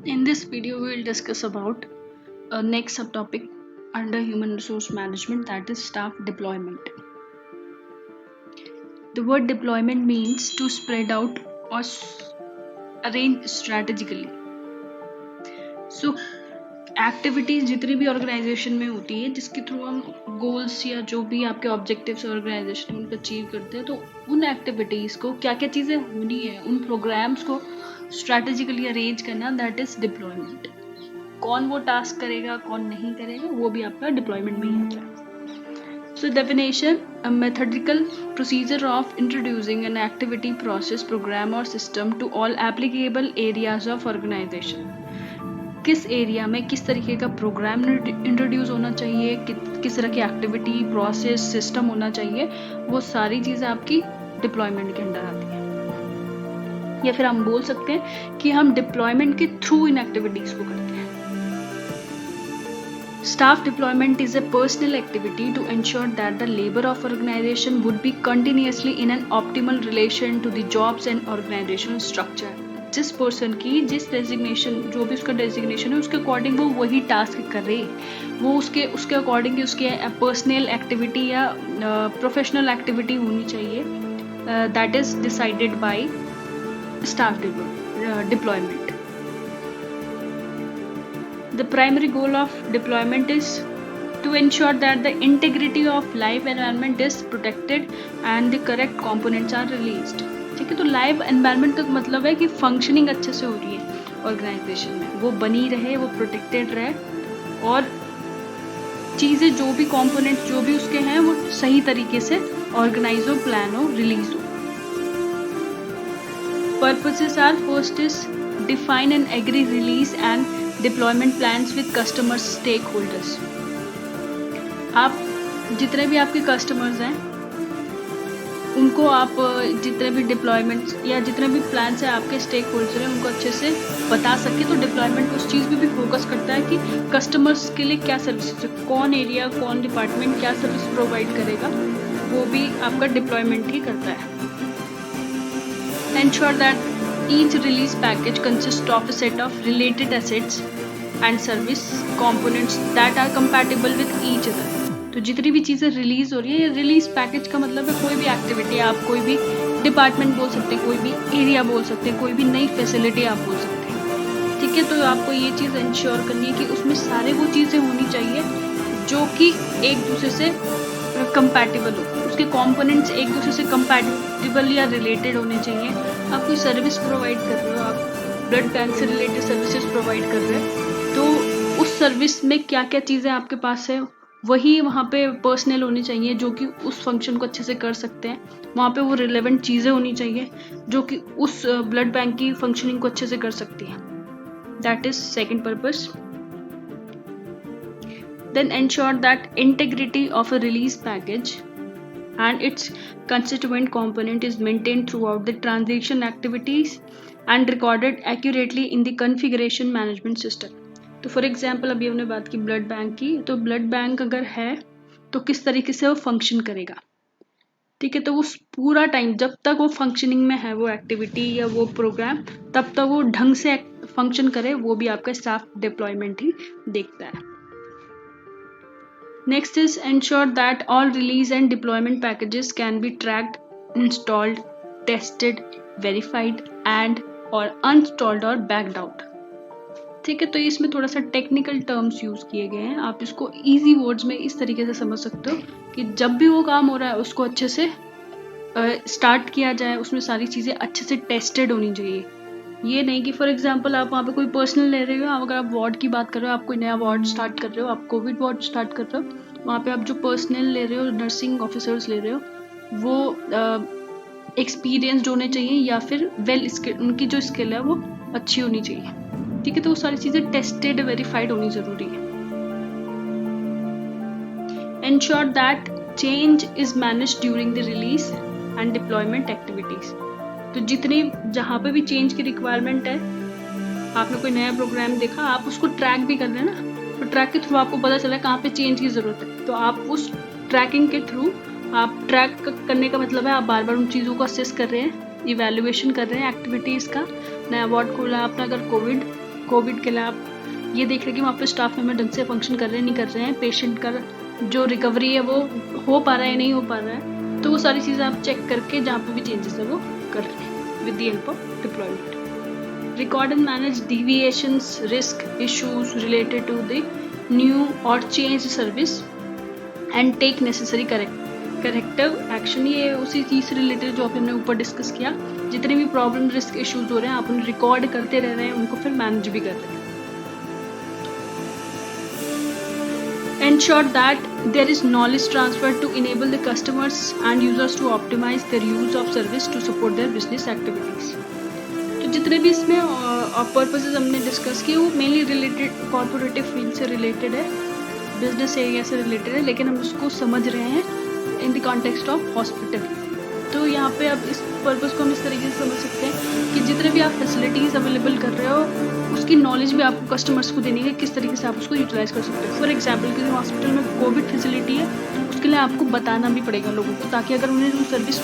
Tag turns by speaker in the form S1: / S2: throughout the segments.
S1: In this video, we will discuss about a next subtopic under human resource management, that is staff deployment. The word deployment means to spread out or arrange strategically. So activities जितनी भी organisation में होती है जिसके through हम goals या जो भी आपके ऑब्जेक्टिव्स ऑर्गेनाइजेशन में उनको अचीव करते हैं, तो उन एक्टिविटीज़ को क्या क्या चीज़ें होनी है, उन प्रोग्राम्स को स्ट्रैटेजिकली अरेंज करना, दैट इज डिप्लॉयमेंट. कौन वो टास्क करेगा कौन नहीं करेगा वो भी आपका डिप्लॉयमेंट में ही आता है. So definition: a methodical procedure of introducing an activity, process, program और system to all applicable areas of organization. किस एरिया में किस तरीके का प्रोग्राम इंट्रोड्यूस होना चाहिए, किस तरह की एक्टिविटी, प्रोसेस, सिस्टम होना चाहिए, वो सारी चीज़ें आपकी डिप्लॉयमेंट के अंडर आती हैं. या फिर हम बोल सकते हैं कि हम डिप्लॉयमेंट के थ्रू इन एक्टिविटीज़ को करते हैं. Staff deployment is a personal activity to ensure that the labor of organization would be continuously in an optimal relation to the jobs and organizational structure. जिस पर्सन की जिस डेजिग्नेशन, जो भी उसका डेजिग्नेशन है, उसके अकॉर्डिंग वो वही टास्क कर रहे, वो उसके अकॉर्डिंग उसके पर्सनल एक्टिविटी या प्रोफेशनल एक्टिविटी होनी चाहिए. That is decided by staff deployment. The primary goal of deployment is to ensure that the integrity of live environment is protected and the correct components are released. ठीक है, तो live environment का मतलब है कि functioning अच्छे से हो रही है ऑर्गेनाइजेशन में, वो बनी रहे, वो प्रोटेक्टेड रहे और चीज़ें जो भी कंपोनेंट्स जो भी उसके हैं वो सही तरीके से ऑर्गेनाइज हो, प्लान हो, रिलीज हो. Purposes are: first is define and agree release and deployment plans with customers stakeholders. आप जितने भी आपके कस्टमर्स हैं उनको आप जितने भी डिप्लॉयमेंट्स या जितने भी प्लान्स हैं आपके स्टेक होल्डर हैं उनको अच्छे से बता सके. तो डिप्लॉयमेंट उस चीज़ पे भी फोकस करता है कि कस्टमर्स के लिए क्या सर्विस, कौन एरिया, कौन डिपार्टमेंट क्या सर्विस प्रोवाइड करेगा, वो भी आपका डिप्लॉयमेंट ही करता है. Ensure that each release package consists of a set of related assets and service components that are compatible with each other. तो जितनी भी चीज़ें रिलीज हो रही है, रिलीज पैकेज का मतलब है कोई भी एक्टिविटी, आप कोई भी डिपार्टमेंट बोल सकते हैं, कोई भी एरिया बोल सकते हैं, कोई भी नई फैसिलिटी आप बोल सकते हैं. ठीक है, तो आपको ये चीज़ इंश्योर करनी है कि उसमें सारे वो चीज़ें होनी चाहिए जो कि एक दूसरे से कंपैटिबल हो, उसके कंपोनेंट्स एक दूसरे से कंपैटिबल या रिलेटेड होने चाहिए. आप कोई सर्विस प्रोवाइड कर रहे हो, आप ब्लड बैंक से रिलेटेड सर्विसेज प्रोवाइड कर रहे हो, तो उस सर्विस में क्या क्या चीज़ें आपके पास है वही वहाँ पे पर्सनल होनी चाहिए जो कि उस फंक्शन को अच्छे से कर सकते हैं. वहाँ पे वो रिलेवेंट चीज़ें होनी चाहिए जो कि उस ब्लड बैंक की फंक्शनिंग को अच्छे से कर सकती हैं. That is second purpose. Then ensure that integrity of a release package and its constituent component is maintained throughout the transaction activities and recorded accurately in the configuration management system. तो for example अभी हमने बात की blood bank की, तो blood bank अगर है तो किस तरीके से वो फंक्शन करेगा. ठीक है, तो उस पूरा टाइम जब तक वो फंक्शनिंग में है वो एक्टिविटी या वो प्रोग्राम, तब तक वो ढंग से फंक्शन करे, वो भी आपका स्टाफ डिप्लॉयमेंट ही देखता है. Next is ensure that all release and deployment packages can be tracked, installed, tested, verified and or uninstalled or backed out. ठीक है, तो इसमें थोड़ा सा टेक्निकल टर्म्स यूज किए गए हैं. आप इसको इजी वर्ड्स में इस तरीके से समझ सकते हो कि जब भी वो काम हो रहा है उसको अच्छे से स्टार्ट किया जाए, उसमें सारी चीज़ें अच्छे से टेस्टेड होनी चाहिए. ये नहीं कि फॉर एग्जांपल आप वहाँ पे कोई पर्सनल ले रहे हो, अगर आप वार्ड की बात कर रहे हो, आप कोई नया वार्ड स्टार्ट कर रहे हो, आप कोविड वार्ड स्टार्ट कर रहे हो, वहाँ पे आप जो पर्सनल ले रहे हो, नर्सिंग ऑफिसर्स ले रहे हो, वो एक्सपीरियंसड होने चाहिए या फिर वेल स्किल, उनकी जो स्किल है वो अच्छी होनी चाहिए. ठीक है, तो वो सारी चीज़ें टेस्टेड, वेरीफाइड होनी ज़रूरी है. Ensure that change is manage during the release and deployment activities. तो जितनी जहाँ पे भी चेंज की रिक्वायरमेंट है, आपने कोई नया प्रोग्राम देखा, आप उसको ट्रैक भी कर रहे हैं ना, तो ट्रैक के थ्रू आपको पता चला कहाँ पे चेंज की ज़रूरत है, तो आप उस ट्रैकिंग के थ्रू, आप ट्रैक करने का मतलब है आप बार बार उन चीज़ों को असेस कर रहे हैं, इवैल्यूएशन कर रहे हैं एक्टिविटीज़ का. नया वार्ड खोला आपने, अगर कोविड कोविड के लिए आप ये देख रहे हैं कि वहाँ पे स्टाफ मेंबर ढंग से फंक्शन कर रहे हैं नहीं कर रहे हैं, पेशेंट का जो रिकवरी है वो हो पा रहा है नहीं हो पा रहा है, तो वो सारी चीज़ें आप चेक करके जहाँ पे भी चेंजेस है वो कर रहे हैं with the help of deployment. Record and manage deviations, risk, issues related to the new और change service and take necessary corrective action. ये उसी चीज़ से रिलेटेड जो हमने ऊपर डिस्कस किया, जितने भी प्रॉब्लम, रिस्क, इश्यूज हो रहे हैं आप उन्हें रिकॉर्ड करते रह रहे हैं, उनको फिर मैनेज भी कर रहे हैं। Ensure that there is knowledge transfer to enable the customers and users to optimize their use of service to support their business activities। तो जितने भी इसमें पर्पसेस हमने डिस्कस किए वो मेनली रिलेटेड कॉर्पोरेटिव फील्ड से रिलेटेड है, बिजनेस एरिया से रिलेटेड है, लेकिन हम उसको समझ रहे हैं in the context of hospital. तो यहाँ पे अब इस पर्पस को हम इस तरीके से समझ सकते हैं कि जितने भी आप फैसिलिटीज़ अवेलेबल कर रहे हो उसकी नॉलेज भी आपको कस्टमर्स को देनी है, किस तरीके से आप उसको यूटिलाइज कर सकते हो। फॉर एग्जाम्पल किसी हॉस्पिटल में कोविड फैसिलिटी है, उसके लिए आपको बताना भी पड़ेगा लोगों को, ताकि अगर उन्हें वो सर्विस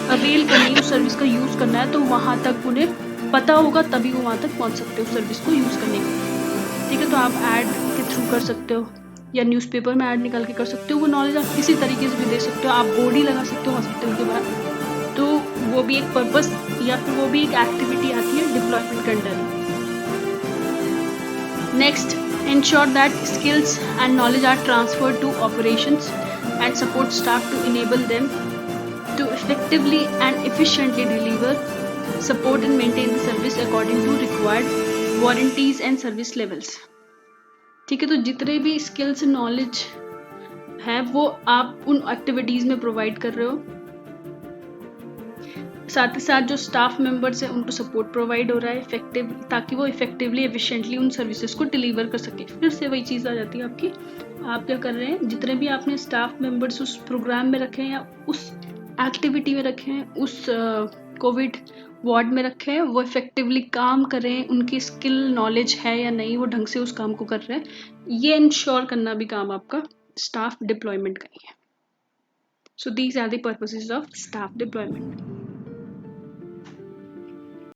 S1: अवेल करनी है, उस सर्विस का यूज़ करना है, तो वहाँ तक उन्हें पता होगा, तभी वो वहाँ तक पहुँच सकते हो उस सर्विस को यूज़ करने के लिए। ठीक है, तो आप ऐड के थ्रू कर सकते हो या न्यूज़पेपर में ऐड निकाल के कर सकते हो, वो नॉलेज आप किसी तरीके से भी दे सकते हो, आप बोर्ड ही लगा सकते हो हॉस्पिटल के बाहर, तो वो भी एक पर्पस या फिर वो भी एक एक्टिविटी आती है डिप्लॉयमेंट के under. Next, ensure that skills and knowledge are transferred to operations and support staff to enable them to effectively and efficiently deliver support and maintain the service according to required warranties and service levels। ठीक है, तो जितने भी skills knowledge है वो आप उन activities में प्रोवाइड कर रहे हो, साथ ही साथ जो स्टाफ मेंबर्स हैं उनको सपोर्ट प्रोवाइड हो रहा है इफेक्टिव, ताकि वो इफेक्टिवली एफिशिएंटली उन सर्विसेज को डिलीवर कर सके। फिर से वही चीज़ आ जाती है आपकी, आप क्या कर रहे हैं, जितने भी आपने स्टाफ मेंबर्स उस प्रोग्राम में रखे हैं या उस एक्टिविटी में रखे हैं, उस कोविड वार्ड में रखे हैं, वो इफेक्टिवली काम कर रहे हैं, उनकी स्किल नॉलेज है या नहीं, वो ढंग से उस काम को कर रहे हैं, ये इंश्योर करना भी काम आपका स्टाफ डिप्लॉयमेंट का ही है। So these are the purposes of staff deployment.